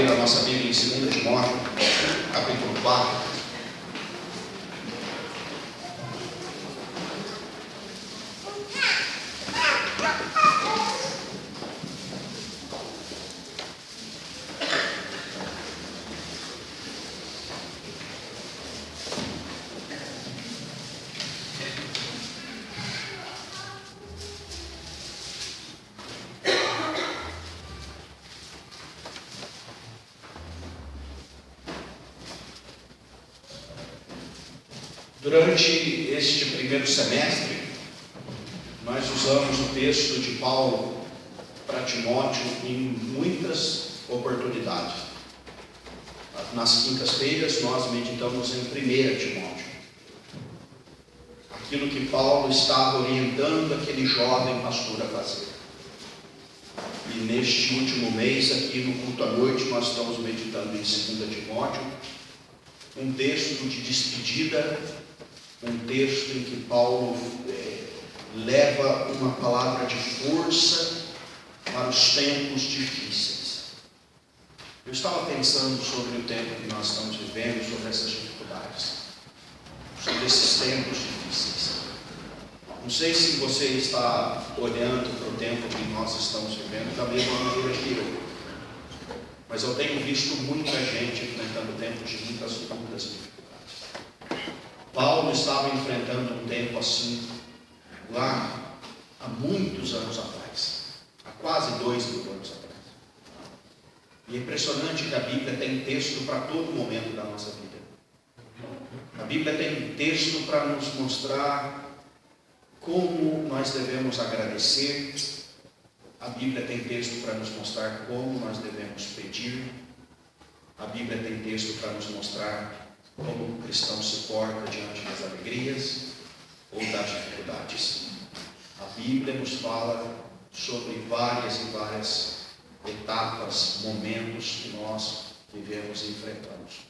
abrir a nossa Bíblia em 2 Timóteo, capítulo 4. Durante este primeiro semestre, nós usamos o texto de Paulo para Timóteo em muitas oportunidades. Nas quintas-feiras, nós meditamos em 1 Timóteo. Aquilo que Paulo estava orientando aquele jovem pastor a fazer. E neste último mês, aqui no culto à noite, nós estamos meditando em 2 Timóteo, um texto de despedida, um texto em que Paulo leva uma palavra de força para os tempos difíceis. Eu estava pensando sobre o tempo que nós estamos vivendo, sobre essas dificuldades, sobre esses tempos difíceis. Não sei se você está olhando para o tempo que nós estamos vivendo da mesma maneira que eu, mas eu tenho visto muita gente enfrentando tempos de muitas lutas e dificuldades. Paulo estava enfrentando um tempo assim, lá há muitos anos atrás, há quase 2.000 anos atrás. E é impressionante que a Bíblia tem texto para todo momento da nossa vida. A Bíblia tem texto para nos mostrar como nós devemos agradecer. A Bíblia tem texto para nos mostrar como nós devemos pedir. A Bíblia tem texto para nos mostrar como o cristão se porta diante das alegrias ou das dificuldades. A Bíblia nos fala sobre várias e várias etapas, momentos que nós vivemos e enfrentamos.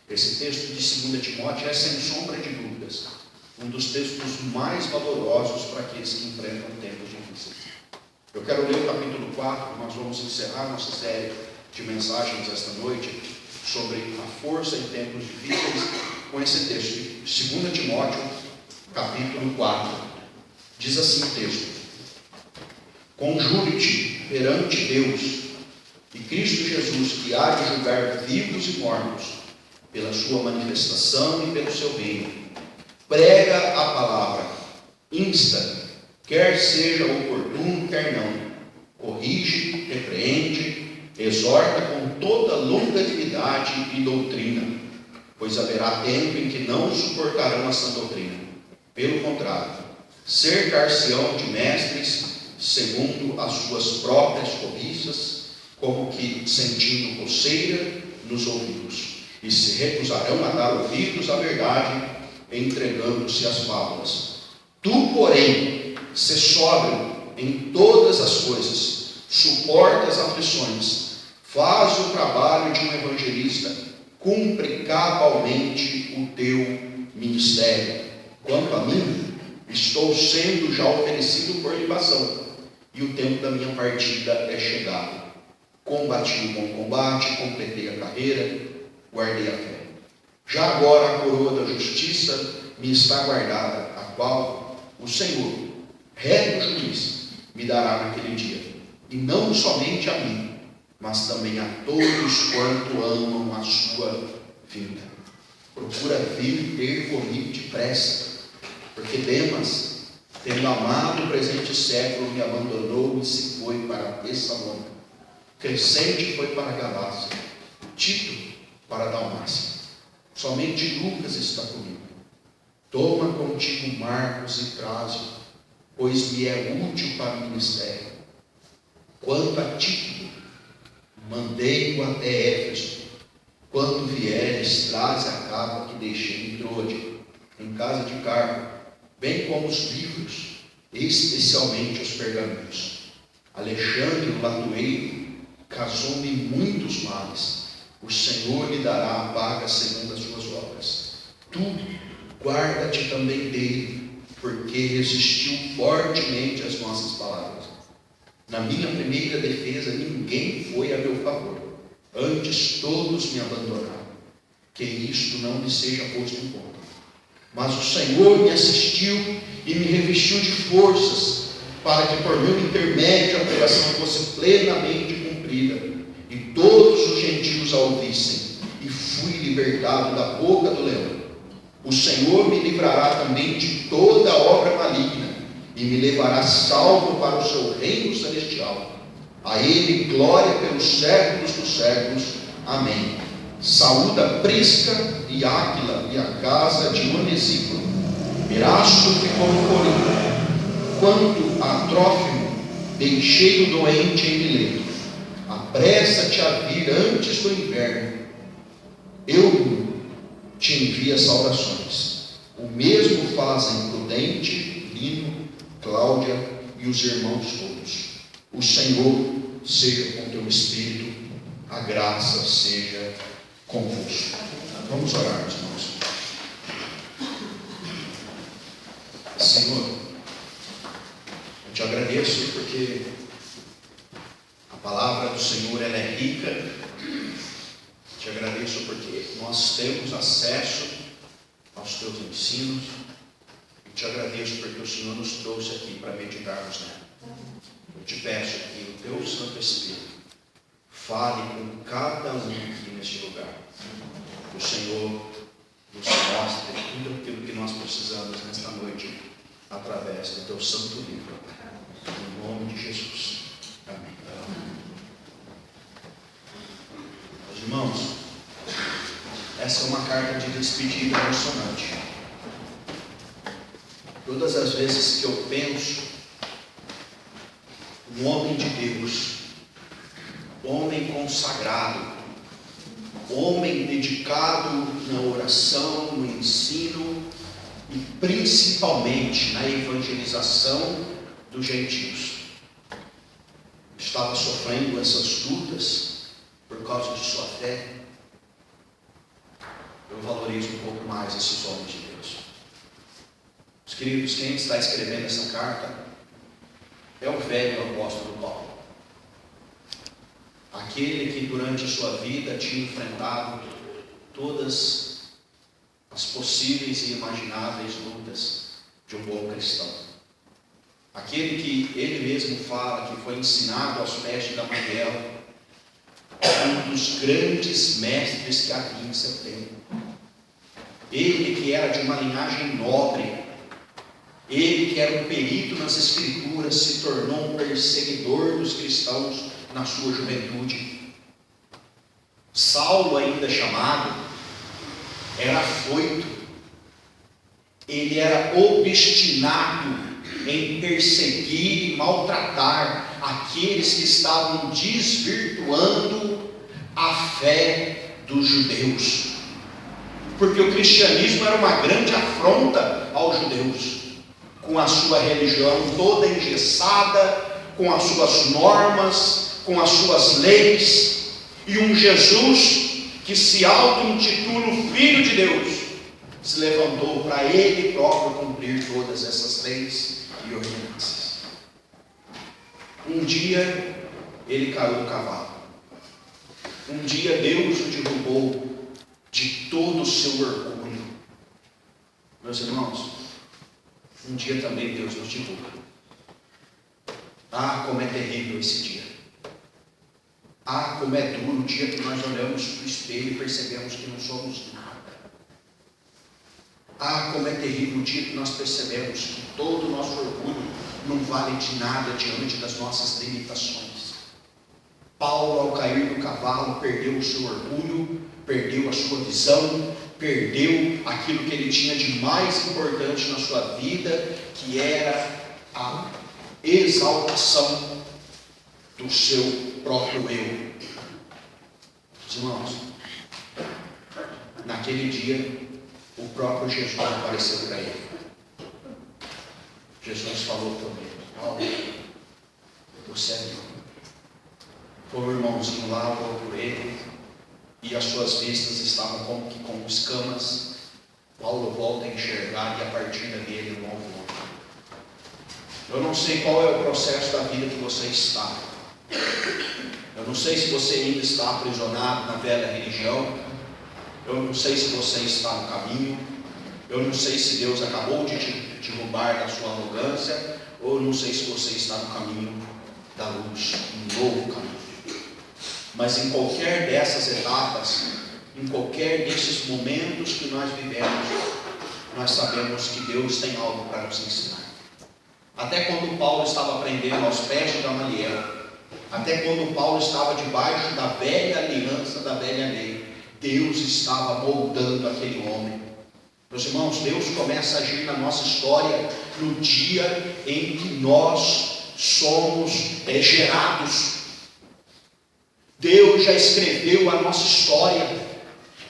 Esse texto de 2 Timóteo é, sem sombra de dúvidas, um dos textos mais valorosos para aqueles que enfrentam tempos difíceis. Eu quero ler o capítulo 4, nós vamos encerrar nossa série de mensagens esta noite sobre a força em tempos difíceis, com esse texto de 2 Timóteo, capítulo 4. Diz assim o texto: Conjure-te perante Deus e Cristo Jesus, que há de julgar vivos e mortos, pela sua manifestação e pelo seu reino. Prega a palavra, insta, quer seja oportuno, quer não, corrige, repreende, exorta com toda longanimidade e doutrina, pois haverá tempo em que não suportarão a sã doutrina. Pelo contrário, cercar-se-ão de mestres segundo as suas próprias cobiças, como que sentindo coceira nos ouvidos, e se recusarão a dar ouvidos à verdade, entregando-se às fábulas. Tu, porém, se sóbrio em todas as coisas, suporta as aflições, faz o trabalho de um evangelista, cumpre cabalmente o teu ministério. Quanto a mim, estou sendo já oferecido por libação, e o tempo da minha partida é chegado. Combati o bom combate, completei a carreira, guardei a fé. Já agora a coroa da justiça me está guardada, a qual o Senhor, reto juiz, me dará naquele dia, e não somente a mim, mas também a todos quanto amam a sua vinda. Procura vir e ter comigo depressa, porque Demas, tendo amado o presente século, me abandonou e se foi para Tessalônica. Crescente foi para a Galácia, Tito para a Dalmácia. Somente Lucas está comigo. Toma contigo Marcos e traze-o, pois me é útil para o ministério. Quanto a Tito, mandei-o até Éfeso. Quando vieres, traze a capa que deixei em Troade, em casa de Carpo, bem como os livros, especialmente os pergaminhos. Alexandre, o latoeiro, causou-me muitos males. O Senhor lhe dará a paga segundo as suas obras. Tu, guarda-te também dele, porque resistiu fortemente às nossas palavras. Na minha primeira defesa, ninguém foi a meu favor, Antes todos me abandonaram, que isto não lhe seja posto em conta. Mas o Senhor me assistiu e me revestiu de forças, para que por meu intermédio a pregação fosse plenamente cumprida, e todos os gentios a ouvissem, e fui libertado da boca do leão. O Senhor me livrará também de toda obra maligna, e me levará salvo para o seu reino celestial. A Ele glória pelos séculos dos séculos. Amém. Saúda Prisca e Áquila e a casa de Onesíforo. Erasto ficou no Corinto. Quanto a Trófimo, deixei o doente em Mileto. Apressa-te a vir antes do inverno. Eu te envio saudações. O mesmo fazem Prudente, Lino, Cláudia e os irmãos todos. O Senhor seja com teu espírito, a graça seja convosco. Vamos orar, meus irmãos. Senhor, eu te agradeço porque a palavra do Senhor ela é rica. Te agradeço porque nós temos acesso aos teus ensinos. E te agradeço porque o Senhor nos trouxe aqui para meditarmos nela. Eu te peço que o teu Santo Espírito fale com cada um aqui neste lugar. Que o Senhor nos mostre tudo aquilo que nós precisamos nesta noite, através do teu santo livro. Em nome de Jesus. Amém. Meus irmãos, essa é uma carta de despedida emocionante. Todas as vezes que eu penso um homem de Deus, homem consagrado, homem dedicado na oração, no ensino e principalmente na evangelização dos gentios, estava sofrendo essas lutas por causa de sua fé, eu valorizo um pouco mais esses homens de Deus. Os queridos, quem está escrevendo essa carta é o velho apóstolo Paulo, aquele que durante a sua vida tinha enfrentado todas as possíveis e imagináveis lutas de um bom cristão, aquele que ele mesmo fala que foi ensinado aos pés de Gamaliel, um dos grandes mestres que havia em seu tempo, ele que era de uma linhagem nobre, ele que era um perito nas escrituras, se tornou um perseguidor dos cristãos na sua juventude. Saulo, ainda chamado, era afoito, ele era obstinado em perseguir e maltratar aqueles que estavam desvirtuando a fé dos judeus, porque o cristianismo era uma grande afronta aos judeus, com a sua religião toda engessada, com as suas normas, com as suas leis, e um Jesus que se auto-intitula o Filho de Deus, se levantou para ele próprio cumprir todas essas leis e ordenanças. Um dia ele caiu do cavalo, um dia Deus o derrubou de todo o seu orgulho. Meus irmãos, um dia também Deus nos derruba. Ah, como é terrível esse dia. Ah, como é duro o dia que nós olhamos para o espelho e percebemos que não somos nada. Ah, como é terrível o dia que nós percebemos que todo o nosso orgulho não vale de nada diante das nossas limitações. Paulo, ao cair do cavalo, perdeu o seu orgulho, perdeu a sua visão, perdeu aquilo que ele tinha de mais importante na sua vida, que era a exaltação do seu próprio eu. Irmãos, naquele dia, o próprio Jesus apareceu para ele. Jesus falou para ele: Paulo, você é meu. Foi o irmãozinho lá, orou por ele, e as suas vistas estavam como que com escamas. Paulo volta a enxergar, e a partir dali ele não ouve. Eu não sei qual é o processo da vida que você está. Eu Eu não sei se você ainda está aprisionado na velha religião. Eu não sei se você está no caminho. Eu não sei se Deus acabou de te roubar da sua arrogância. Ou eu não sei se você está no caminho da luz, um novo caminho. Mas em qualquer dessas etapas, em qualquer desses momentos que nós vivemos, nós sabemos que Deus tem algo para nos ensinar. Até quando Paulo estava aprendendo aos pés de Gamaliel, até quando Paulo estava debaixo da velha aliança, da velha lei, Deus estava moldando aquele homem. Meus irmãos, Deus começa a agir na nossa história no dia em que nós somos gerados. Deus já escreveu a nossa história.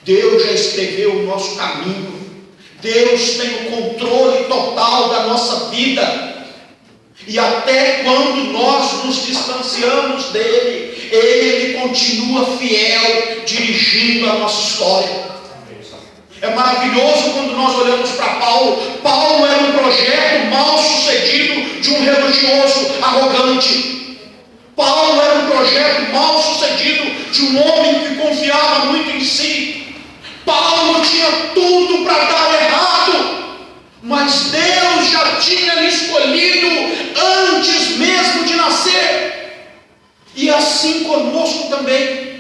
Deus já escreveu o nosso caminho. Deus tem o controle total da nossa vida. E até quando nós nos distanciamos dele, ele continua fiel, dirigindo a nossa história. É maravilhoso quando nós olhamos para Paulo. Paulo era um projeto mal sucedido de um religioso arrogante. Paulo era um projeto mal sucedido de um homem que confiava muito em si. Paulo tinha tudo para dar errado, mas Deus já tinha lhe escolhido antes mesmo de nascer. E assim conosco também.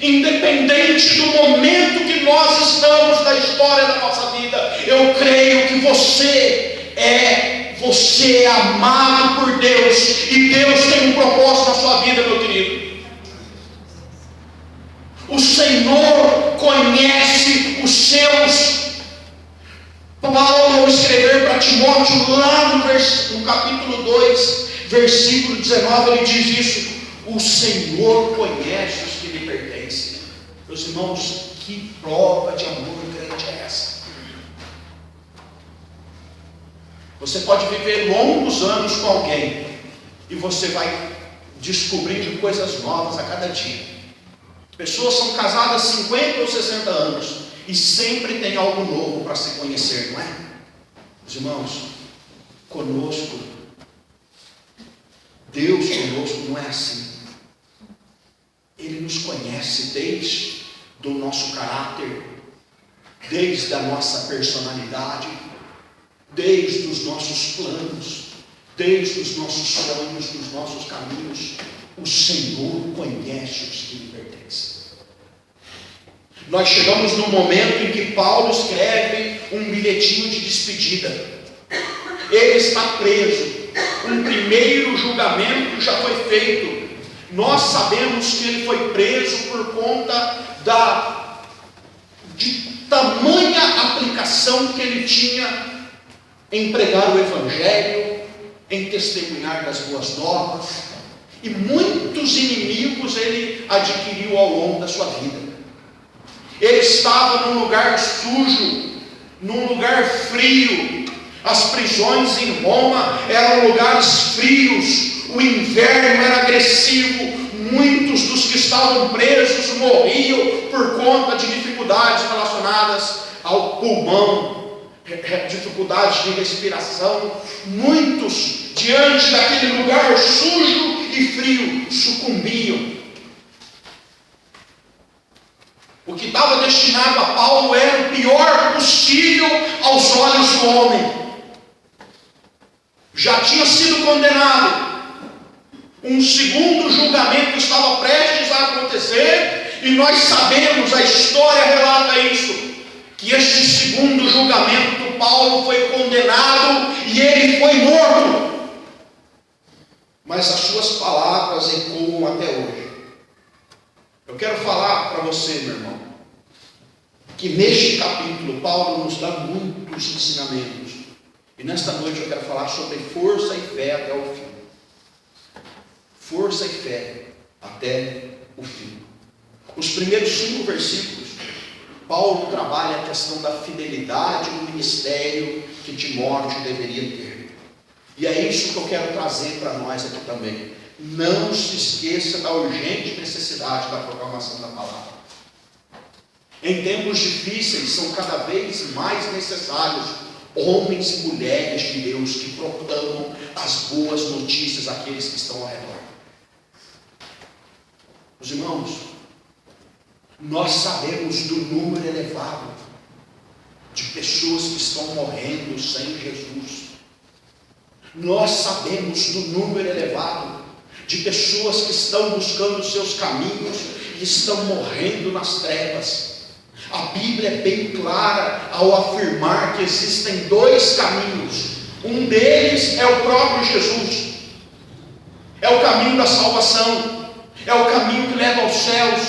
Independente do momento que nós estamos na história da nossa vida, eu creio que você é amado por Deus, e Deus tem um propósito na sua vida, meu querido. O Senhor conhece os seus. Paulo, ao escrever para Timóteo, lá no capítulo 2, versículo 19, ele diz isso: o Senhor conhece os que lhe pertencem. Meus irmãos, que prova de amor grande é essa? Você pode viver longos anos com alguém e você vai descobrindo coisas novas a cada dia. Pessoas são casadas 50 ou 60 anos e sempre tem algo novo para se conhecer, não é? Meus irmãos, conosco, Deus conosco não é assim. Ele nos conhece desde do nosso caráter, desde a nossa personalidade, desde os nossos planos, desde os nossos sonhos, dos nossos caminhos. O Senhor conhece os que lhe pertencem. Nós chegamos no momento em que Paulo escreve um bilhetinho de despedida. Ele está preso. Um primeiro julgamento já foi feito. Nós sabemos que ele foi preso por conta de tamanha aplicação que ele tinha em pregar o Evangelho, em testemunhar das boas novas, e muitos inimigos ele adquiriu ao longo da sua vida. Ele estava num lugar sujo, num lugar frio. As prisões em Roma eram lugares frios, o inverno era agressivo, muitos dos que estavam presos morriam por conta de dificuldades relacionadas ao pulmão, dificuldades de respiração. Muitos, diante daquele lugar sujo e frio, sucumbiam. O que estava destinado a Paulo era o pior possível aos olhos do homem. Já tinha sido condenado. Um segundo julgamento estava prestes a acontecer, e nós sabemos, a história relata isso, que este segundo julgamento, Paulo foi condenado e ele foi morto. Mas as suas palavras ecoam até hoje. Eu quero falar para você, meu irmão, que neste capítulo Paulo nos dá muitos ensinamentos. E nesta noite eu quero falar sobre força e fé até o fim. Força e fé até o fim. Os primeiros 5 versículos, Paulo trabalha a questão da fidelidade no ministério que Timóteo deveria ter. E é isso que eu quero trazer para nós aqui também. Não se esqueça da urgente necessidade da proclamação da palavra. Em tempos difíceis são cada vez mais necessários homens e mulheres de Deus que proclamam as boas notícias àqueles que estão ao redor. Os irmãos, nós sabemos do número elevado de pessoas que estão morrendo sem Jesus. Nós sabemos do número elevado de pessoas que estão buscando os seus caminhos e estão morrendo nas trevas. A Bíblia é bem clara ao afirmar que existem dois caminhos. Um deles é o próprio Jesus. É o caminho da salvação. É o caminho que leva aos céus.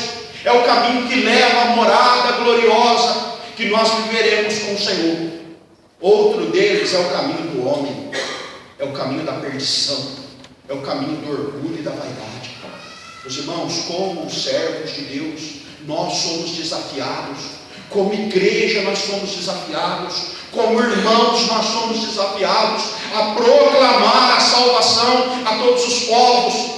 É o caminho que leva à morada gloriosa que nós viveremos com o Senhor. Outro deles é o caminho do homem. É o caminho da perdição. É o caminho do orgulho e da vaidade. Meus irmãos, como servos de Deus, nós somos desafiados. Como igreja nós somos desafiados. Como irmãos nós somos desafiados a proclamar a salvação a todos os povos.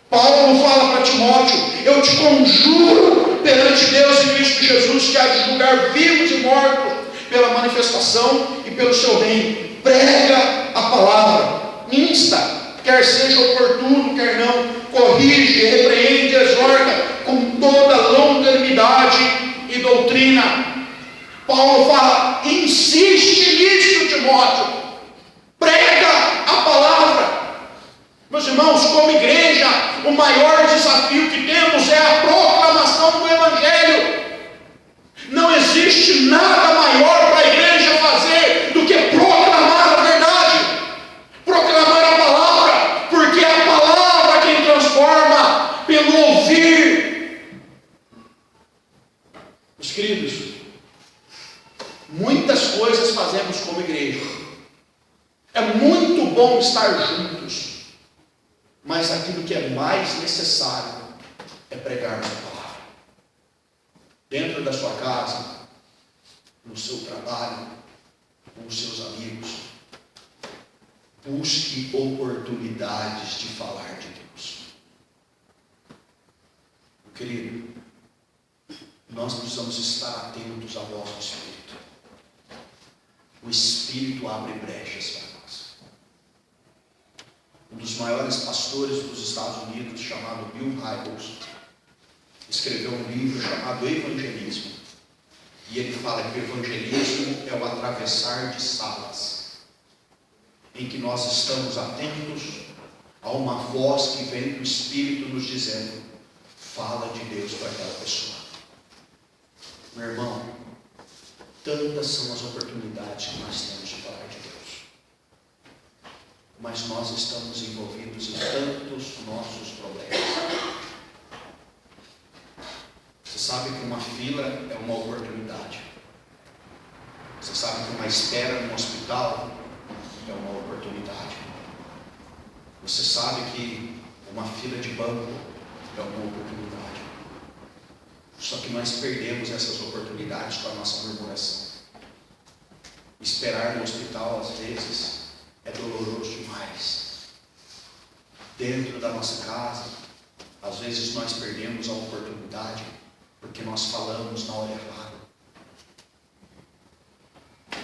Paulo fala para Timóteo: eu te conjuro perante Deus e Cristo Jesus, que há de julgar vivos e mortos pela manifestação e pelo seu reino. Prega a palavra, insta, quer seja oportuno, quer não, corrige, repreende, exorta com toda longanimidade e doutrina. Paulo fala: insiste nisso, Timóteo, prega a palavra. Meus irmãos, como igreja, o maior desafio que temos é a proclamação do Evangelho. Não existe nada maior para a igreja fazer do que proclamar a verdade, proclamar a palavra, porque é a palavra quem transforma pelo ouvir. Meus queridos, muitas coisas fazemos como igreja. É muito bom estar juntos, mas aquilo que é mais necessário é pregar a palavra. Dentro da sua casa, no seu trabalho, com os seus amigos, busque oportunidades de falar de Deus. Meu querido, nós precisamos estar atentos à voz do Espírito. O Espírito abre brechas para nós. Um dos maiores pastores dos Estados Unidos, chamado Bill Hybels, escreveu um livro chamado Evangelismo. E ele fala que o evangelismo é o atravessar de salas, em que nós estamos atentos a uma voz que vem do Espírito nos dizendo: fala de Deus para aquela pessoa. Meu irmão, tantas são as oportunidades que nós temos de falar de Deus, mas nós estamos envolvidos em tantos nossos problemas. Você sabe que uma fila é uma oportunidade. Você sabe que uma espera no hospital é uma oportunidade. Você sabe que uma fila de banco é uma oportunidade. Só que nós perdemos essas oportunidades com a nossa murmuração. Esperar no hospital, às vezes, é doloroso demais. Dentro da nossa casa, às vezes nós perdemos a oportunidade porque nós falamos na hora errada.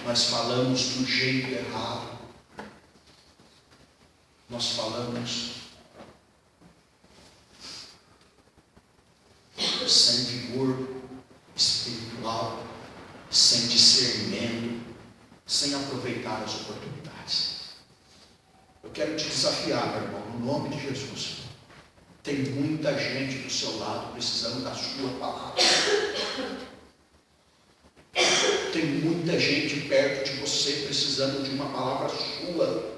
Nós falamos do jeito errado. Nós falamos sem vigor espiritual, sem discernimento, sem aproveitar as oportunidades. Eu quero te desafiar, meu irmão, no nome de Jesus. Tem muita gente do seu lado precisando da sua palavra. Tem muita gente perto de você precisando de uma palavra sua.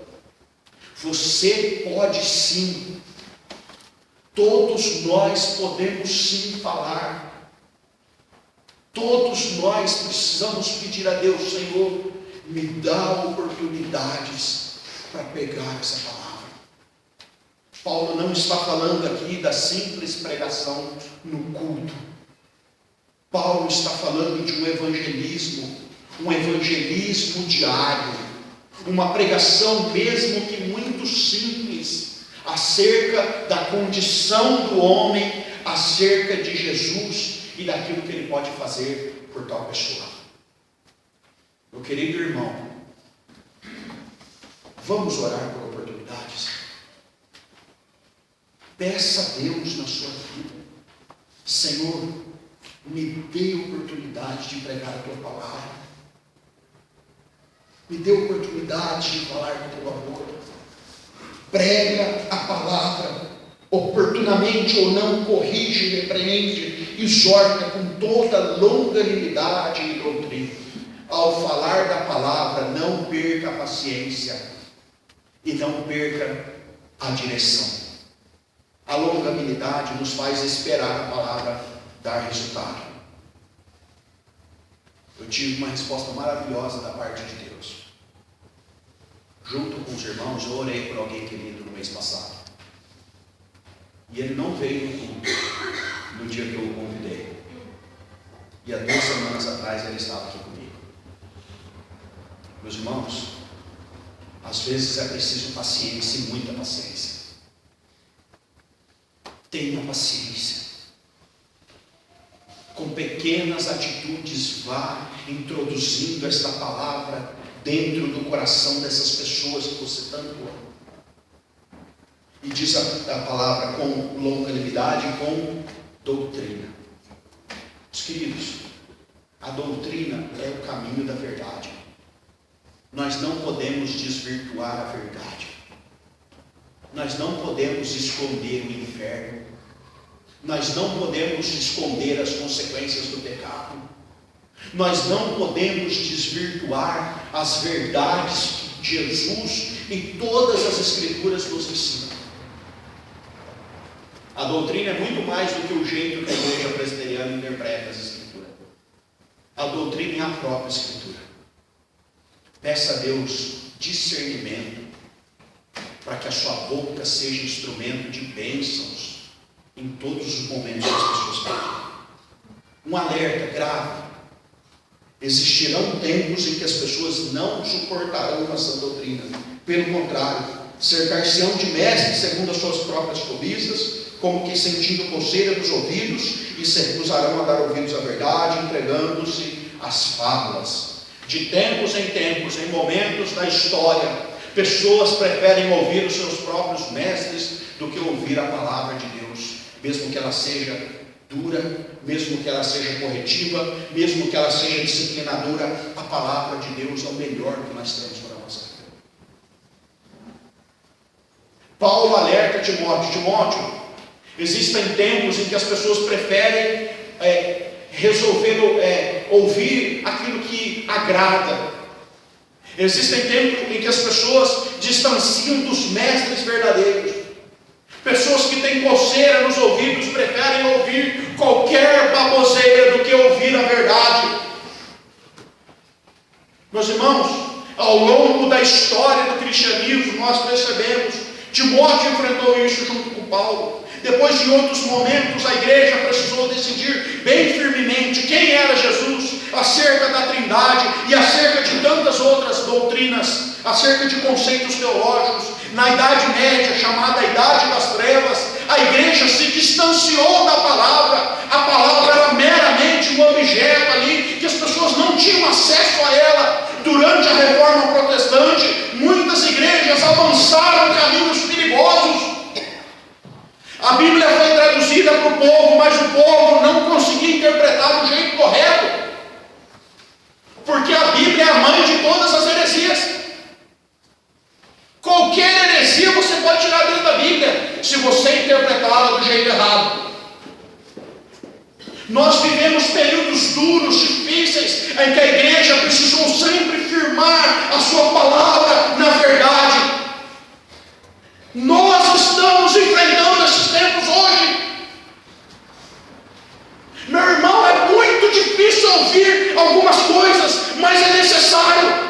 Você pode sim. Todos nós podemos sim falar. Todos nós precisamos pedir a Deus: Senhor, me dá oportunidades para pegar essa palavra. Paulo não está falando aqui da simples pregação no culto. Paulo está falando de um evangelismo diário, uma pregação mesmo que muito simples, acerca da condição do homem, acerca de Jesus e daquilo que ele pode fazer por tal pessoa. Meu querido irmão, vamos orar por oportunidades. Peça a Deus na sua vida: Senhor, me dê oportunidade de pregar a tua palavra, me dê oportunidade de falar do teu amor. Prega a palavra oportunamente ou não, corrige, repreende, exorta com toda longanimidade e doutrina. Ao falar da palavra, não perca a paciência e não perca a direção. A longanimidade nos faz esperar a palavra dar resultado. Eu tive uma resposta maravilhosa da parte de Deus. Junto com os irmãos, eu orei por alguém querido no mês passado. E ele não veio no culto no dia que eu o convidei. E há 2 semanas atrás ele estava aqui comigo. Meus irmãos, às vezes é preciso paciência e muita paciência. Tenha paciência. Com pequenas atitudes, vá introduzindo esta palavra dentro do coração dessas pessoas que você tanto ama. E diz a palavra com longanimidade e com doutrina. Os queridos, a doutrina é o caminho da verdade. Nós não podemos desvirtuar a verdade. Nós não podemos esconder o inferno. Nós não podemos esconder as consequências do pecado. Nós não podemos desvirtuar as verdades que Jesus e todas as Escrituras nos ensinam. A doutrina é muito mais do que o jeito que a igreja presbiteriana interpreta as Escrituras. A doutrina é a própria Escritura. Peça a Deus discernimento para que a sua boca seja instrumento de bênçãos em todos os momentos que as pessoas pedem. Um alerta grave: existirão tempos em que as pessoas não suportarão essa doutrina. Pelo contrário, cercar-se-ão de mestres segundo as suas próprias cobiças, como que sentindo coceira dos ouvidos, e se recusarão a dar ouvidos à verdade, entregando-se às fábulas. De tempos, em momentos da história, pessoas preferem ouvir os seus próprios mestres do que ouvir a palavra de Deus, mesmo que ela seja dura, mesmo que ela seja corretiva, mesmo que ela seja disciplinadora. A palavra de Deus é o melhor que nós temos para a nossa vida. Paulo alerta Timóteo, existem tempos em que as pessoas preferem ouvir aquilo que agrada. Existem tempos em que as pessoas distanciam dos mestres verdadeiros. Pessoas que têm coceira nos ouvidos preferem ouvir qualquer baboseira do que ouvir a verdade. Meus irmãos, ao longo da história do cristianismo, nós percebemos, Timóteo enfrentou isso junto com Paulo. Depois, em outros momentos, a igreja precisou decidir bem firmemente quem era Jesus, acerca da Trindade e acerca de tantas outras doutrinas, acerca de conceitos teológicos. Na Idade Média, chamada Idade das Trevas, a igreja se distanciou da palavra. A palavra era meramente um objeto ali, que as pessoas não tinham acesso a ela. Durante a Reforma Protestante, muitas igrejas avançaram caminhos perigosos. A Bíblia foi traduzida para o povo, mas o povo não conseguia interpretar do jeito correto, porque a Bíblia é a mãe de todas as heresias. Qualquer heresia você pode tirar dentro da Bíblia, se você interpretá-la do jeito errado. Nós vivemos períodos duros, difíceis, em que a igreja precisou sempre firmar a sua palavra na verdade. Nós estamos enfrentando esses tempos hoje. Meu irmão, é muito difícil ouvir algumas coisas, mas é necessário.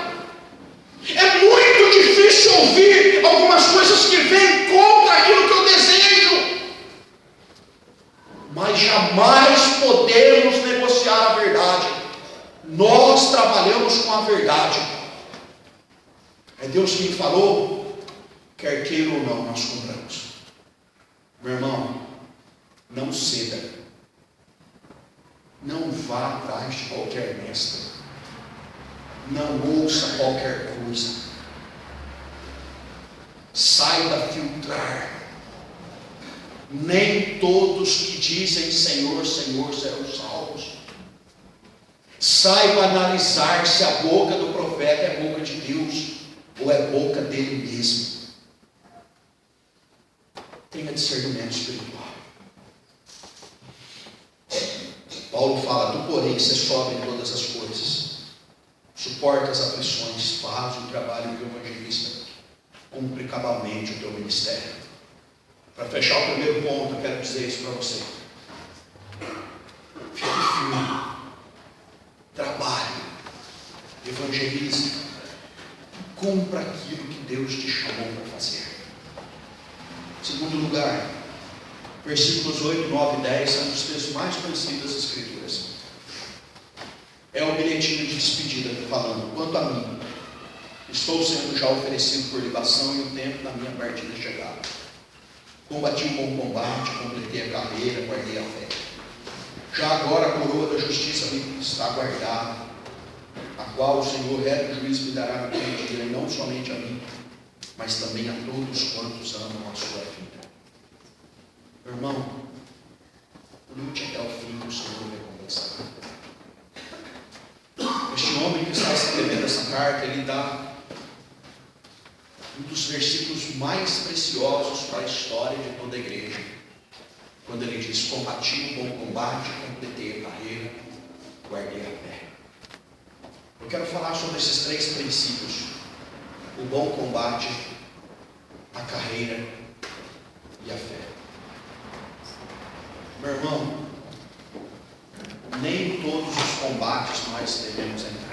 É muito difícil ouvir algumas coisas que vêm contra aquilo que eu desejo, mas jamais podemos negociar a verdade. Nós trabalhamos com a verdade. É Deus quem falou, quer queira ou não, nós compramos. Meu irmão, não ceda. Não vá atrás de qualquer mestre. Não ouça qualquer coisa. Saiba filtrar. Nem todos que dizem Senhor, Senhor serão salvos. Saiba analisar se a boca do profeta é boca de Deus ou é boca dele mesmo. Tenha discernimento espiritual. Paulo fala: tu, porém, você sobe em todas as coisas, suporta as aflições, faz o trabalho do evangelista, cumpre cabalmente o teu ministério. Para fechar o primeiro ponto, eu quero dizer isso para você. Fique firme, trabalhe, evangelize, cumpra aquilo que Deus te chamou para fazer. Segundo lugar, versículos 8, 9 e 10 são os textos mais conhecidos das Escrituras. É um bilhetinho de despedida falando: quanto a mim, estou sendo já oferecido por libação e o tempo da minha partida é chegado. Combati um bom combate, completei a carreira, guardei a fé. Já agora a coroa da justiça me está guardada, a qual o Senhor reto juiz me dará naquele dia, e não somente a mim, mas também a todos quantos amam a sua vida. Meu irmão, lute até o fim, o Senhor recompensará. Este homem que está escrevendo essa carta, ele dá um dos versículos mais preciosos para a história de toda a igreja, quando ele diz: combati o bom combate, completei a carreira, guardei a fé. Eu quero falar sobre esses três princípios: o bom combate, a carreira e a fé. Meu irmão, nem em todos os combates nós devemos entrar.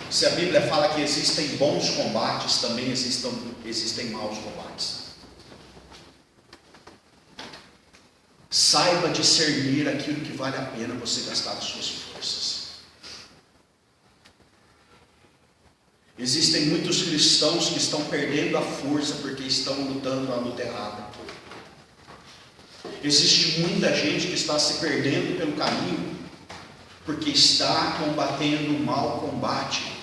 Se a Bíblia fala que existem bons combates, também existem maus combates. Saiba discernir aquilo que vale a pena você gastar as suas forças. Existem muitos cristãos que estão perdendo a força porque estão lutando a luta errada. Existe muita gente que está se perdendo pelo caminho porque está combatendo o mau combate.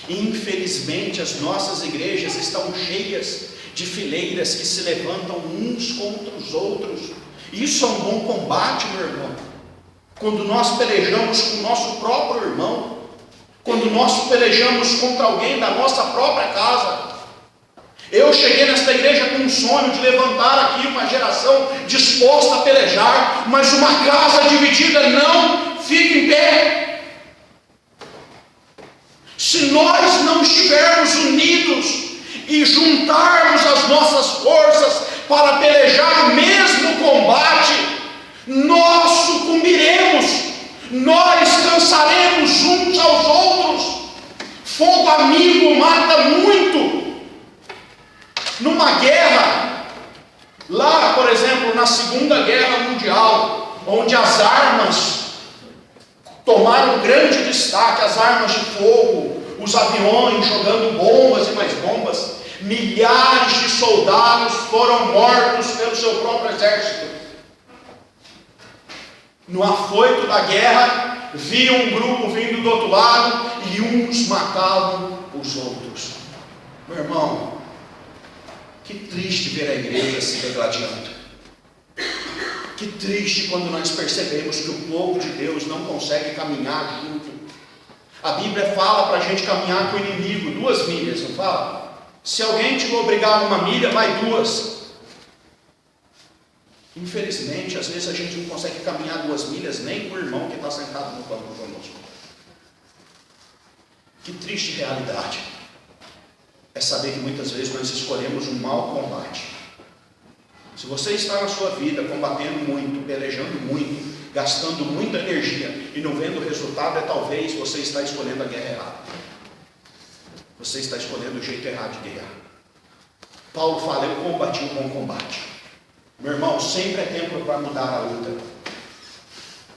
Infelizmente, as nossas igrejas estão cheias de fileiras que se levantam uns contra os outros. Isso é um bom combate, meu irmão. Quando nós pelejamos com o nosso próprio irmão, quando nós pelejamos contra alguém da nossa própria casa. Eu cheguei nesta igreja com um sonho de levantar aqui uma geração disposta a pelejar, mas uma casa dividida não fica em pé. Se nós não estivermos unidos e juntarmos as nossas forças para pelejar o mesmo combate, nós sucumbiremos, nós cansaremos uns aos outros. Fogo amigo mata muito. Numa guerra, lá por exemplo na Segunda Guerra Mundial, onde as armas tomaram grande destaque, as armas de fogo, os aviões jogando bombas e mais bombas, milhares de soldados foram mortos pelo seu próprio exército. No afoito da guerra, via um grupo vindo do outro lado e uns matavam os outros. Meu irmão, que triste ver a igreja se degladiando. Que triste quando nós percebemos que o povo de Deus não consegue caminhar junto. A Bíblia fala para a gente caminhar com o inimigo 2 milhas, não fala? Se alguém te obrigar 1 milha, vai 2. Infelizmente, às vezes a gente não consegue caminhar 2 milhas nem com o irmão que está sentado no banco conosco. Que triste realidade é saber que muitas vezes nós escolhemos um mau combate. Se você está na sua vida combatendo muito, pelejando muito, gastando muita energia e não vendo o resultado, talvez você está escolhendo a guerra errada. Você está escolhendo o jeito errado de guerrear. Paulo fala: eu combati um bom combate. Meu irmão, sempre é tempo para mudar a luta.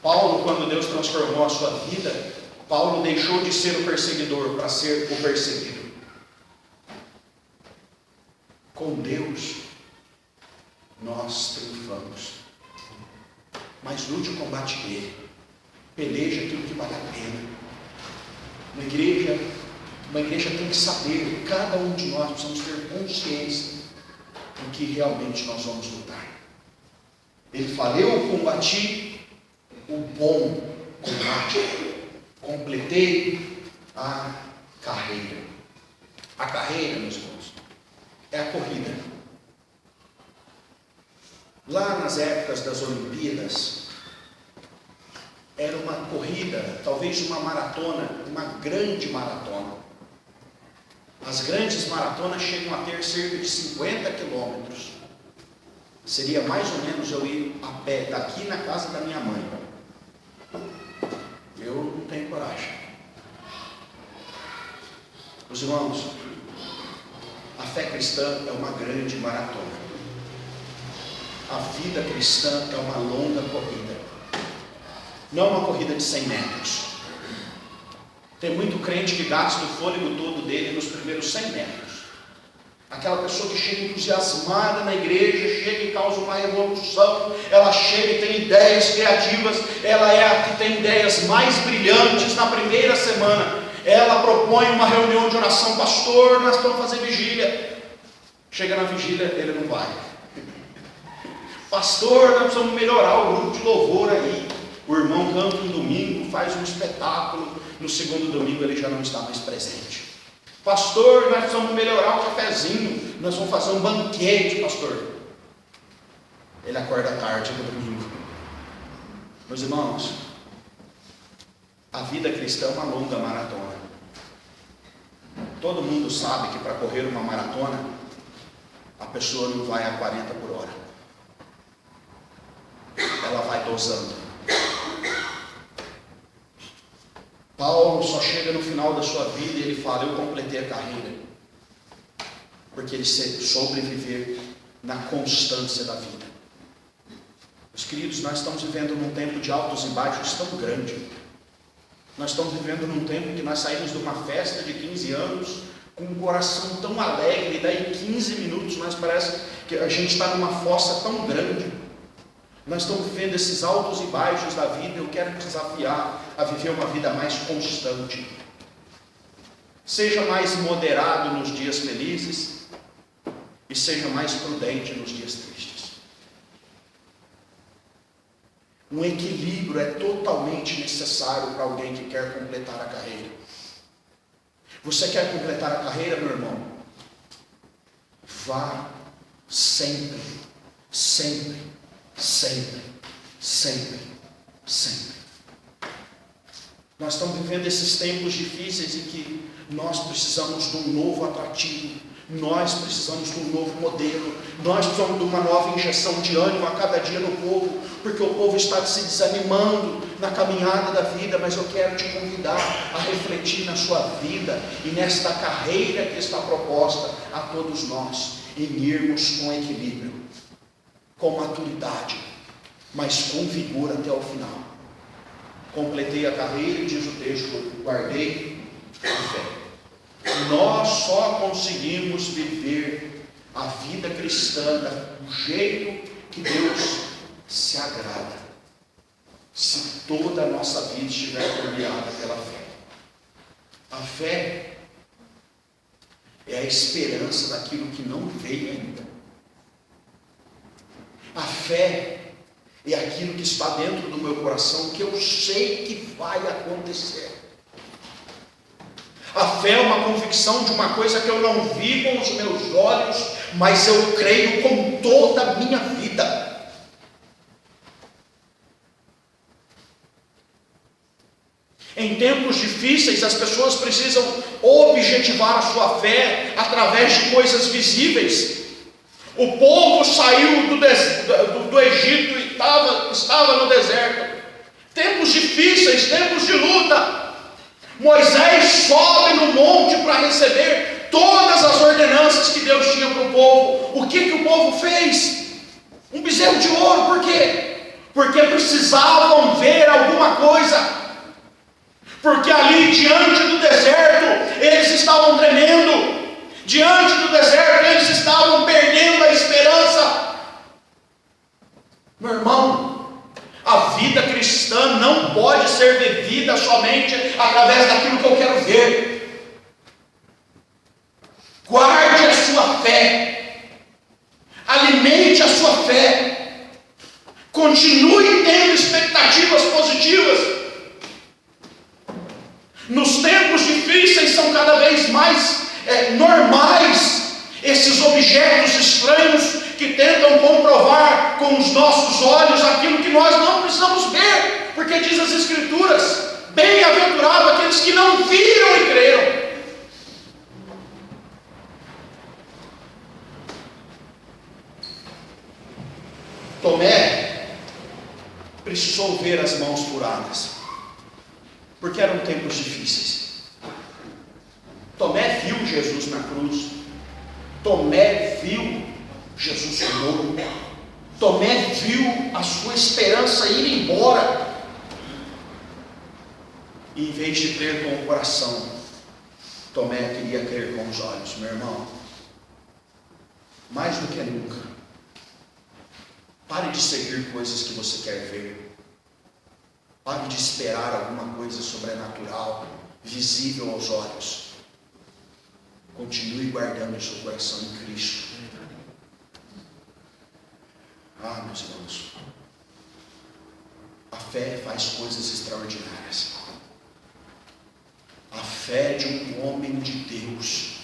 Paulo, quando Deus transformou a sua vida, Paulo deixou de ser o perseguidor para ser o perseguido. Com Deus nós triunfamos. Mas lute o combate dele. Peleja aquilo que vale a pena. Uma igreja tem que saber, cada um de nós precisamos ter consciência o que realmente nós vamos lutar. Ele fala: eu combati o bom combate, completei a carreira. A carreira, meus irmãos, é a corrida. Lá nas épocas das Olimpíadas, era uma corrida, talvez uma maratona, uma grande maratona. As grandes maratonas chegam a ter cerca de 50 quilômetros. Seria mais ou menos eu ir a pé daqui na casa da minha mãe. Eu não tenho coragem. Os irmãos, a fé cristã é uma grande maratona. A vida cristã é uma longa corrida. Não é uma corrida de 100 metros. Tem muito crente que gasta o fôlego todo dele nos primeiros 100 metros. Aquela pessoa que chega entusiasmada na igreja, chega e causa uma revolução, ela chega e tem ideias criativas, ela é a que tem ideias mais brilhantes na primeira semana. Ela propõe uma reunião de oração: pastor, nós vamos fazer vigília. Chega na vigília, ele não vai. Pastor, nós precisamos melhorar o grupo de louvor aí. O irmão canta um domingo, faz um espetáculo, no segundo domingo ele já não está mais presente. Pastor, nós precisamos melhorar o cafezinho, nós vamos fazer um banquete, pastor. Ele acorda tarde no domingo. Meus irmãos, a vida cristã é uma longa maratona. Todo mundo sabe que para correr uma maratona, a pessoa não vai a 40 por hora. Ela vai dosando. Paulo só chega no final da sua vida e ele fala: eu completei a carreira, porque ele soube viver na constância da vida. Meus queridos, nós estamos vivendo num tempo de altos e baixos tão grande. Nós estamos vivendo num tempo que nós saímos de uma festa de 15 anos com um coração tão alegre, e daí 15 minutos nós parece que a gente está numa fossa tão grande. Nós estamos vivendo esses altos e baixos da vida. Eu quero te desafiar a viver uma vida mais constante. Seja mais moderado nos dias felizes e seja mais prudente nos dias tristes. Um equilíbrio é totalmente necessário para alguém que quer completar a carreira. Você quer completar a carreira, meu irmão? Vá sempre, sempre, sempre, sempre, sempre. Nós estamos vivendo esses tempos difíceis em que nós precisamos de um novo atrativo, nós precisamos de um novo modelo, nós precisamos de uma nova injeção de ânimo a cada dia no povo, porque o povo está se desanimando na caminhada da vida. Mas eu quero te convidar a refletir na sua vida e nesta carreira que está proposta a todos nós, em irmos com equilíbrio, com maturidade, mas com vigor até o final. Completei a carreira, diz o texto, guardei a fé. Nós só conseguimos viver a vida cristã do jeito que Deus se agrada, se toda a nossa vida estiver permeada pela fé. A fé é a esperança daquilo que não veio ainda. A fé é aquilo que está dentro do meu coração, que eu sei que vai acontecer. A fé é uma convicção de uma coisa que eu não vi com os meus olhos, mas eu creio com toda a minha vida. Em tempos difíceis, as pessoas precisam objetivar a sua fé através de coisas visíveis. O povo saiu do Egito e estava no deserto. Tempos difíceis, tempos de luta. Moisés sobe no monte para receber todas as ordenanças que Deus tinha para o povo. O que o povo fez? Um bezerro de ouro. Por quê? Porque precisavam ver alguma coisa. Porque ali diante do deserto eles estavam tremendo. Diante do deserto eles estavam perdendo a esperança. Meu irmão, a vida cristã não pode ser vivida somente através daquilo que eu quero ver. Guarde a sua fé. alimente a sua fé, continue tendo expectativas positivas. Nos tempos difíceis são cada vez mais normais esses objetos estranhos que tentam comprovar com os nossos olhos aquilo que nós não precisamos ver, porque diz as Escrituras: bem-aventurado aqueles que não viram e creram. Tomé precisou ver as mãos furadas, porque eram tempos difíceis. Tomé viu Jesus na cruz. Tomé viu Jesus morto. Tomé viu a sua esperança ir embora. E em vez de crer com o coração, Tomé queria crer com os olhos. Meu irmão, mais do que nunca, pare de seguir coisas que você quer ver. Pare de esperar alguma coisa sobrenatural, visível aos olhos. Continue guardando o seu coração em Cristo. Meus irmãos, a fé faz coisas extraordinárias. A fé de um homem de Deus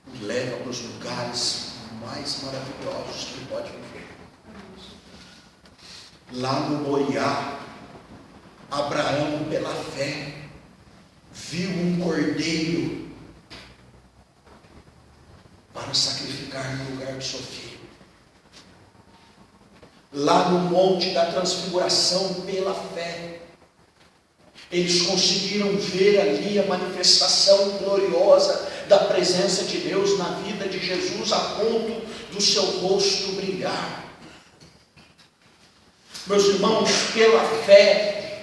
o leva para os lugares mais maravilhosos que ele pode viver. Lá no Moriá, Abraão, pela fé, viu um cordeiro para sacrificar no lugar do seu filho. Lá no Monte da Transfiguração, pela fé, eles conseguiram ver ali a manifestação gloriosa da presença de Deus na vida de Jesus, a ponto do seu rosto brilhar. Meus irmãos, pela fé,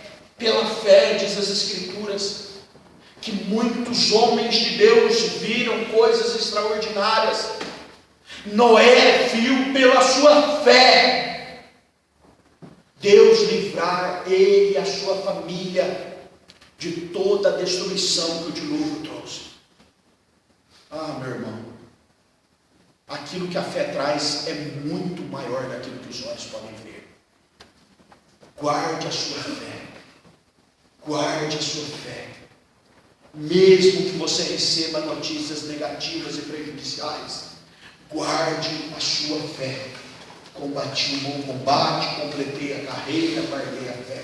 diz as Escrituras, que muitos homens de Deus viram coisas extraordinárias. Noé viu pela sua fé Deus livrar ele e a sua família de toda a destruição que o dilúvio trouxe. Meu irmão, aquilo que a fé traz é muito maior daquilo que os olhos podem ver. Guarde a sua fé. Guarde a sua fé. Mesmo que você receba notícias negativas e prejudiciais, guarde a sua fé. Combati o bom combate, completei a carreira, guardei a fé.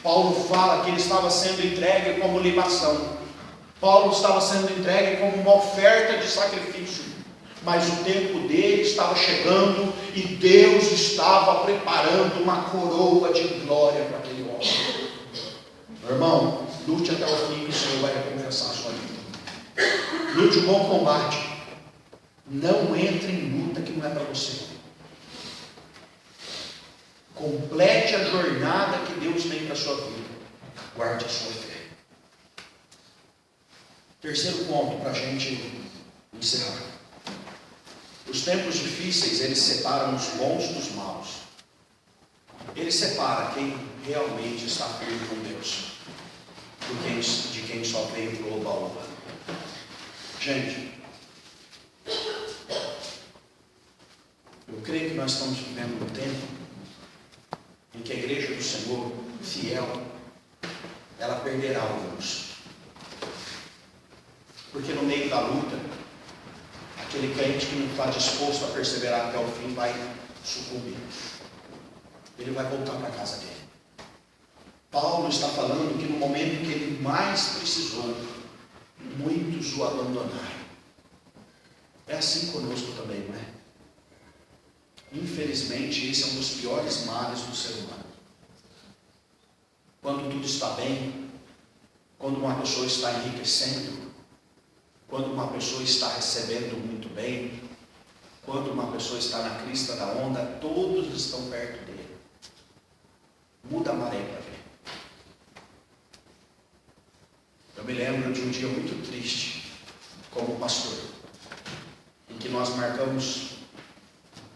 Paulo fala que ele estava sendo entregue como libação. Paulo estava sendo entregue como uma oferta de sacrifício. Mas o tempo dele estava chegando e Deus estava preparando uma coroa de glória para aquele homem. Meu irmão, lute até o fim que o Senhor vai recompensar a sua vida. Lute o bom combate. Não entre em luta que não é para você. Complete a jornada que Deus tem para a sua vida. Guarde a sua fé. Terceiro ponto para a gente encerrar. Os tempos difíceis, eles separam os bons dos maus. Ele separa quem realmente está firme com Deus de quem só veio para o oba-oba. Gente, eu creio que nós estamos vivendo um tempo em que a igreja do Senhor, fiel, ela perderá alguns. Porque no meio da luta, aquele crente que não está disposto a perseverar até o fim vai sucumbir. Ele vai voltar para a casa dele. Paulo está falando que no momento que ele mais precisou, muitos o abandonaram. É assim conosco também, não é? Infelizmente, esse é um dos piores males do ser humano. Quando tudo está bem, quando uma pessoa está enriquecendo, quando uma pessoa está recebendo muito bem, quando uma pessoa está na crista da onda, todos estão perto dele. Muda a maré para ver. Eu me lembro de um dia muito triste, como pastor, em que nós marcamos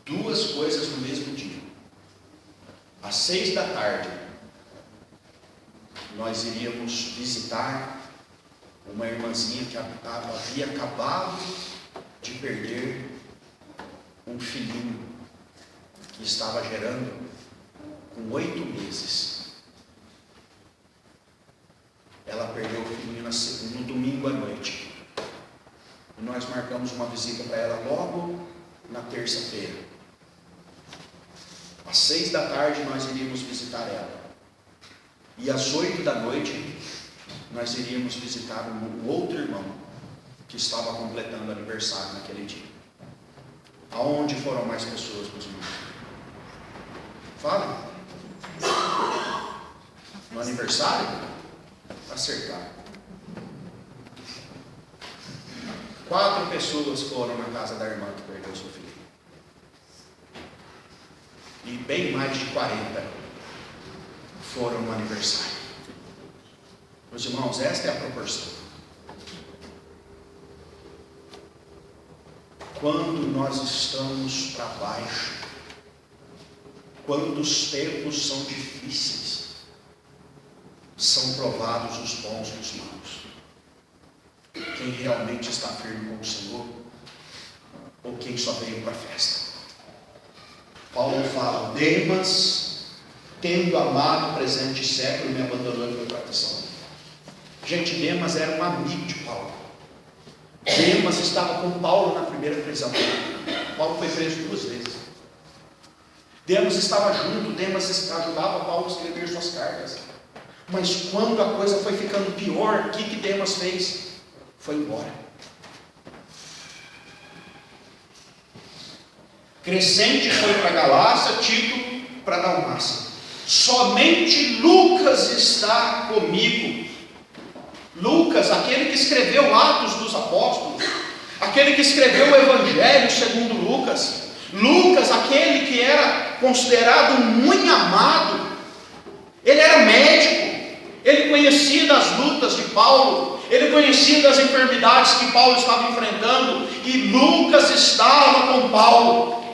duas coisas no mesmo dia. Às 6 da tarde, nós iríamos visitar uma irmãzinha que havia acabado de perder um um filhinho que estava gerando com 8 meses. Ela perdeu o filhinho no domingo à noite. E nós marcamos uma visita para ela logo na terça-feira. Às 6 da tarde nós iríamos visitar ela. E às 8 da noite nós iríamos visitar um outro irmão que estava completando aniversário naquele dia. Aonde foram mais pessoas, meus irmãos? Fala. No aniversário? Acertar. 4 pessoas foram na casa da irmã que perdeu seu filho. E bem mais de 40 foram no aniversário. Meus irmãos, esta é a proporção. Quando nós estamos para baixo, quando os tempos são difíceis, são provados os bons e os maus. Quem realmente está firme com o Senhor, ou quem só veio para a festa. Paulo fala: Demas, tendo amado o presente século, me abandonou e foi para a missão. Gente, Demas era um amigo de Paulo. Demas estava com Paulo na primeira prisão. Paulo foi preso 2 vezes. Demas estava junto, Demas ajudava Paulo a escrever suas cartas. Mas quando a coisa foi ficando pior, o que Demas fez? Foi embora. Crescente foi para Galácia, Tito para Dalmácia. Somente Lucas está comigo. Lucas, aquele que escreveu Atos dos Apóstolos, aquele que escreveu o Evangelho segundo Lucas. Lucas, aquele que era considerado muito amado. Ele era médico, ele conhecia das lutas de Paulo, ele conhecia das enfermidades que Paulo estava enfrentando, e Lucas estava com Paulo.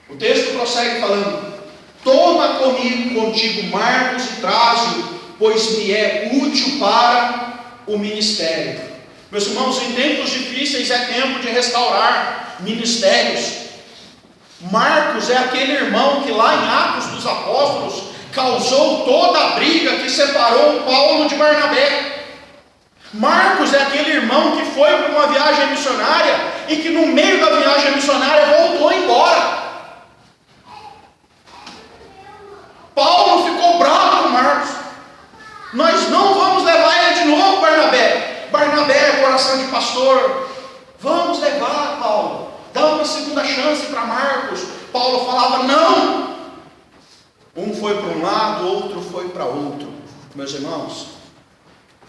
O texto prossegue falando: toma contigo Marcos e traze-o, pois me é útil para o ministério. Meus irmãos, em tempos difíceis é tempo de restaurar ministérios. Marcos é aquele irmão que lá em Atos dos Apóstolos causou toda a briga que separou Paulo de Barnabé. Marcos é aquele irmão que foi para uma viagem missionária e que no meio da viagem missionária voltou embora. Paulo ficou bravo com Marcos. Nós não vamos levar ele de novo, Barnabé. Barnabé é coração de pastor. Vamos levar, Paulo. Dá uma segunda chance para Marcos. Paulo falava não. Um foi para um lado, outro foi para outro. Meus irmãos,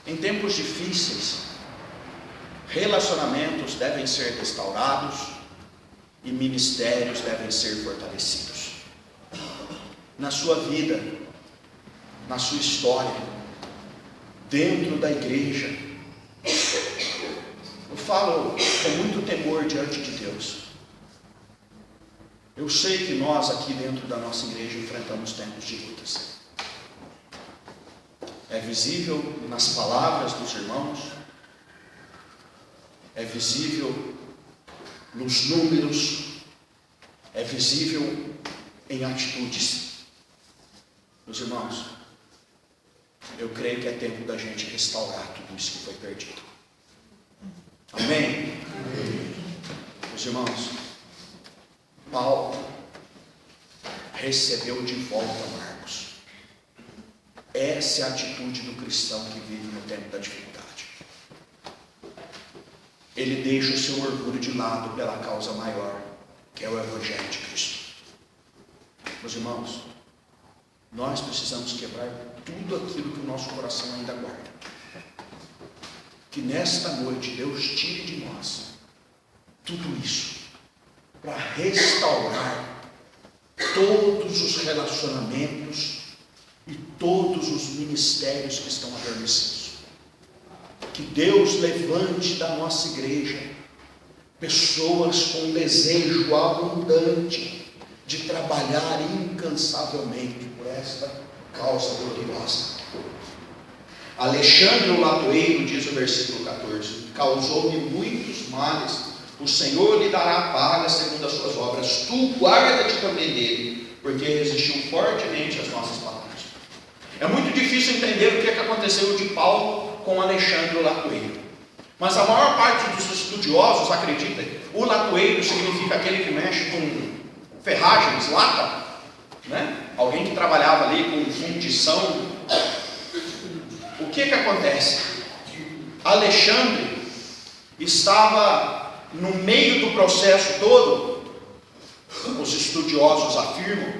em tempos difíceis, relacionamentos devem ser restaurados e ministérios devem ser fortalecidos. Na sua vida, na sua história, dentro da igreja, eu falo com muito temor diante de Deus. Eu sei que nós aqui dentro da nossa igreja enfrentamos tempos de lutas. É visível nas palavras dos irmãos, é visível nos números, é visível em atitudes. Meus irmãos, eu creio que é tempo da gente restaurar tudo isso que foi perdido. Amém? Meus irmãos, Paulo recebeu de volta Marcos. Essa é a atitude do cristão que vive no tempo da dificuldade. Ele deixa o seu orgulho de lado pela causa maior, que é o Evangelho de Cristo. Meus irmãos, nós precisamos quebrar tudo aquilo que o nosso coração ainda guarda. Que nesta noite Deus tire de nós tudo isso, para restaurar todos os relacionamentos e todos os ministérios que estão adormecidos. Que Deus levante da nossa igreja pessoas com desejo abundante de trabalhar incansavelmente por esta causa gloriosa. Alexandre o latoeiro, diz o versículo 14, causou-me muitos males. O Senhor lhe dará paga segundo as suas obras. Tu guarda-te também dele, porque resistiu fortemente às nossas palavras. É muito difícil entender o que aconteceu de Paulo com Alexandre o latoeiro. Mas a maior parte dos estudiosos acredita que o latoeiro significa aquele que mexe com ferragens, lata, né? Alguém que trabalhava ali com fundição. O que acontece? Alexandre estava no meio do processo todo, os estudiosos afirmam,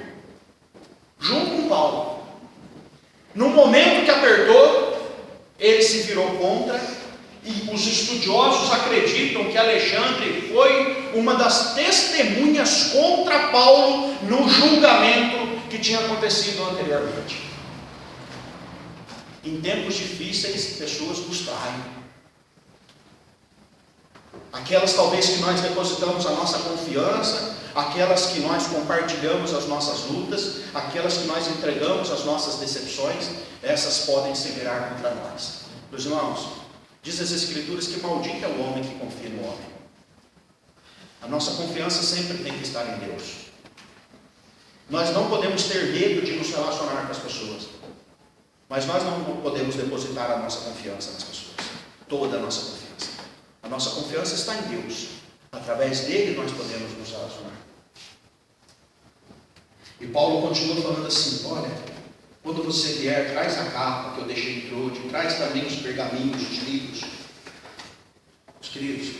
junto com Paulo. No momento que apertou, ele se virou contra, e os estudiosos acreditam que Alexandre foi uma das testemunhas contra Paulo no julgamento que tinha acontecido anteriormente. Em tempos difíceis, pessoas nos traem. Aquelas talvez que nós depositamos a nossa confiança, aquelas que nós compartilhamos as nossas lutas, aquelas que nós entregamos as nossas decepções, essas podem se virar contra nós. Meus irmãos, diz as Escrituras que maldito é o homem que confia no homem. A nossa confiança sempre tem que estar em Deus. Nós não podemos ter medo de nos relacionar com as pessoas, mas nós não podemos depositar a nossa confiança nas pessoas, toda a nossa confiança. A nossa confiança está em Deus. Através dele nós podemos nos relacionar. E Paulo continua falando assim: olha, quando você vier, traz a capa que eu deixei em Trode, traz também os pergaminhos, os livros. Os queridos,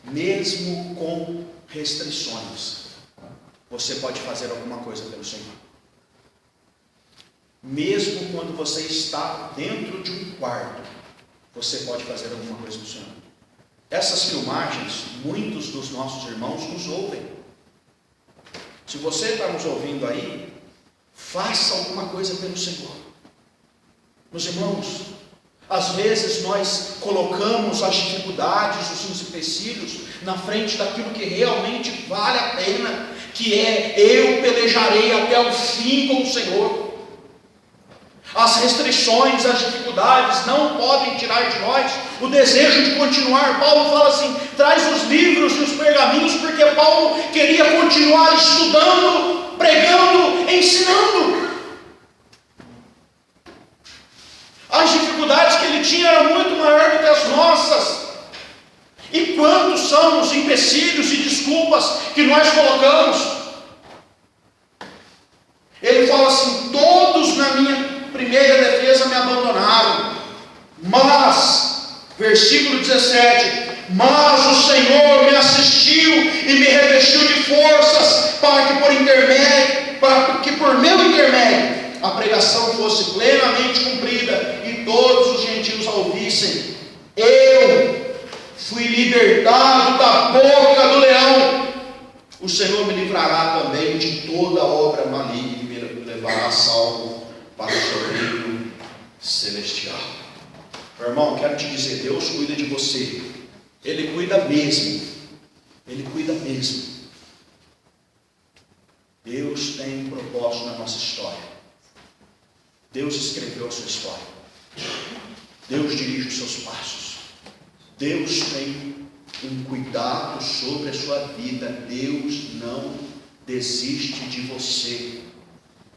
mesmo com restrições, você pode fazer alguma coisa pelo Senhor. Mesmo quando você está dentro de um quarto, você pode fazer alguma coisa pelo Senhor. Essas filmagens, muitos dos nossos irmãos nos ouvem. Se você está nos ouvindo aí, faça alguma coisa pelo Senhor. Meus irmãos, às vezes nós colocamos as dificuldades, os empecilhos na frente daquilo que realmente vale a pena, que é: eu pelejarei até o fim com o Senhor. As restrições, as dificuldades não podem tirar de nós o desejo de continuar. Paulo fala assim: traz os livros e os pergaminhos, porque Paulo queria continuar estudando, pregando, ensinando. As dificuldades que ele tinha eram muito maiores do que as nossas. E quantos são os empecilhos e desculpas que nós colocamos? Ele fala assim: todos na minha primeira defesa me abandonaram, mas, versículo 17, mas o Senhor me assistiu e me revestiu de forças para que por meu intermédio a pregação fosse plenamente cumprida e todos os gentios a ouvissem. Eu fui libertado da boca do leão. O Senhor me livrará também de toda obra maligna e me levará salvo para o seu reino celestial. Meu irmão, quero te dizer, Deus cuida de você. Ele cuida mesmo. Ele cuida mesmo. Deus tem um propósito na nossa história. Deus escreveu a sua história. Deus dirige os seus passos. Deus tem um cuidado sobre a sua vida. Deus não desiste de você.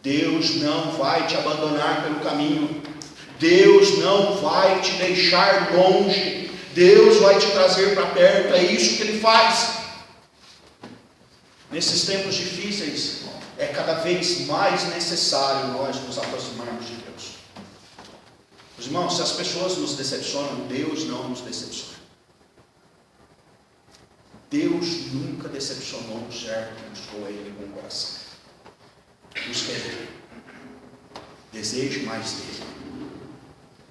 Deus não vai te abandonar pelo caminho. Deus não vai te deixar longe. Deus vai te trazer para perto. É isso que Ele faz. Nesses tempos difíceis, é cada vez mais necessário nós nos aproximarmos de Deus. Os irmãos, se as pessoas nos decepcionam, Deus não nos decepciona. Deus nunca decepcionou um servo que buscou Ele com o coração. Busque Ele. Deseje mais dele.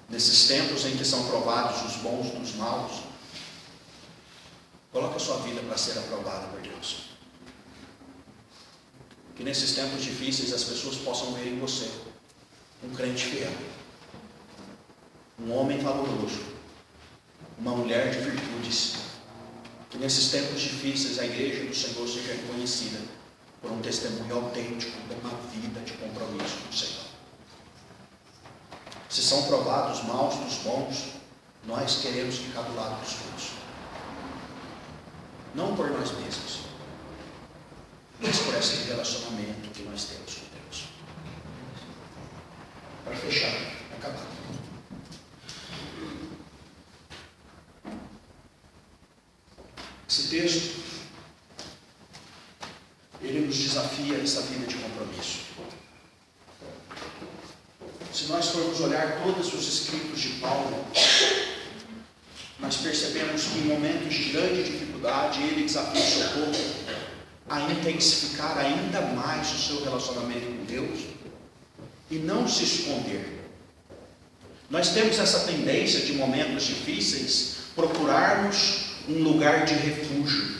Nesses tempos em que são provados os bons dos maus, coloque a sua vida para ser aprovada por Deus. Que nesses tempos difíceis as pessoas possam ver em você um crente fiel, um homem valoroso, uma mulher de virtudes. Que nesses tempos difíceis a igreja do Senhor seja reconhecida por um testemunho autêntico de uma vida de compromisso com o Senhor. Se são provados os maus dos bons, nós queremos ficar do lado dos bons. Não por nós mesmos, mas por esse relacionamento que nós temos com Deus. Para fechar, acabar. Esse texto, ele nos desafia nessa vida de compromisso. Se nós formos olhar todos os escritos de Paulo, nós percebemos que em momentos de grande dificuldade, ele desafia o seu povo a intensificar ainda mais o seu relacionamento com Deus e não se esconder. Nós temos essa tendência de momentos difíceis procurarmos um lugar de refúgio.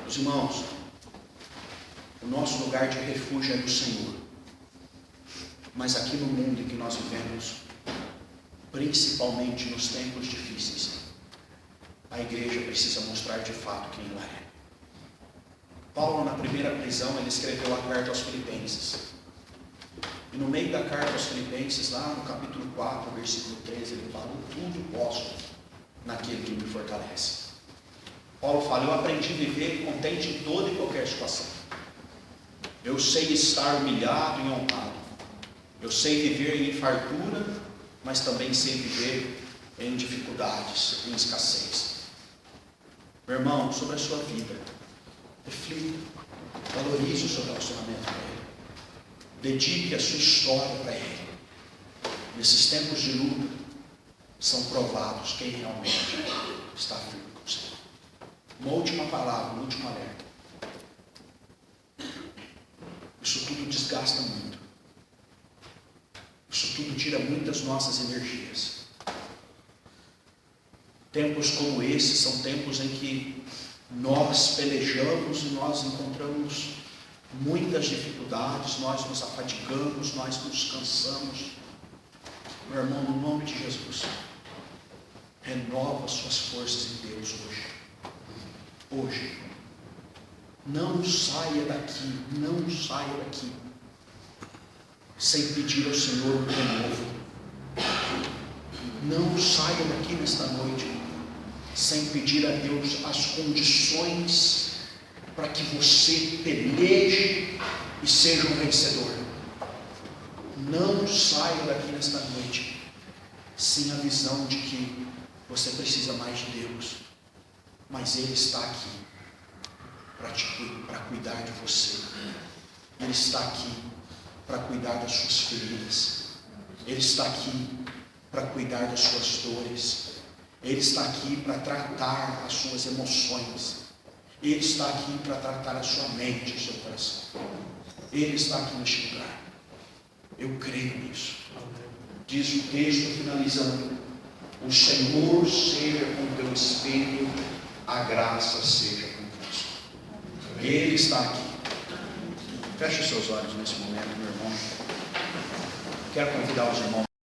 Meus irmãos, o nosso lugar de refúgio é no Senhor. Mas aqui no mundo em que nós vivemos, principalmente nos tempos difíceis, a igreja precisa mostrar de fato quem ela é. Paulo, na primeira prisão, ele escreveu a carta aos Filipenses. E no meio da carta aos Filipenses, lá no capítulo 4, versículo 13, ele fala: tudo posso naquele que me fortalece. Paulo fala: eu aprendi a viver contente em toda e qualquer situação. Eu sei estar humilhado e honrado. Eu sei viver em fartura, mas também sei viver em dificuldades, em escassez. Meu irmão, sobre a sua vida, reflita, valorize o seu relacionamento com Ele. Dedique a sua história para Ele. Nesses tempos de luta, são provados quem realmente está firme com o Senhor. Uma última palavra, um último alerta. Isso tudo desgasta muito. Isso tudo tira muitas nossas energias. Tempos como esses são tempos em que nós pelejamos e nós encontramos muitas dificuldades, nós nos afadigamos, nós nos cansamos. Meu irmão, no nome de Jesus, renova suas forças em Deus hoje. Hoje. Não saia daqui, não saia daqui sem pedir ao Senhor um renovo. Não saia daqui nesta noite sem pedir a Deus as condições para que você peleje e seja um vencedor. Não saia daqui nesta noite sem a visão de que você precisa mais de Deus, mas Ele está aqui para cuidar de você. Ele está aqui para cuidar das suas feridas. Ele está aqui para cuidar das suas dores. Ele está aqui para tratar as suas emoções. Ele está aqui para tratar a sua mente, o seu coração. Ele está aqui neste lugar. Eu creio nisso. Diz o texto finalizando: o Senhor seja com teu espírito, a graça seja convosco. Ele está aqui. Feche os seus olhos nesse momento, meu irmão. Quero convidar os irmãos.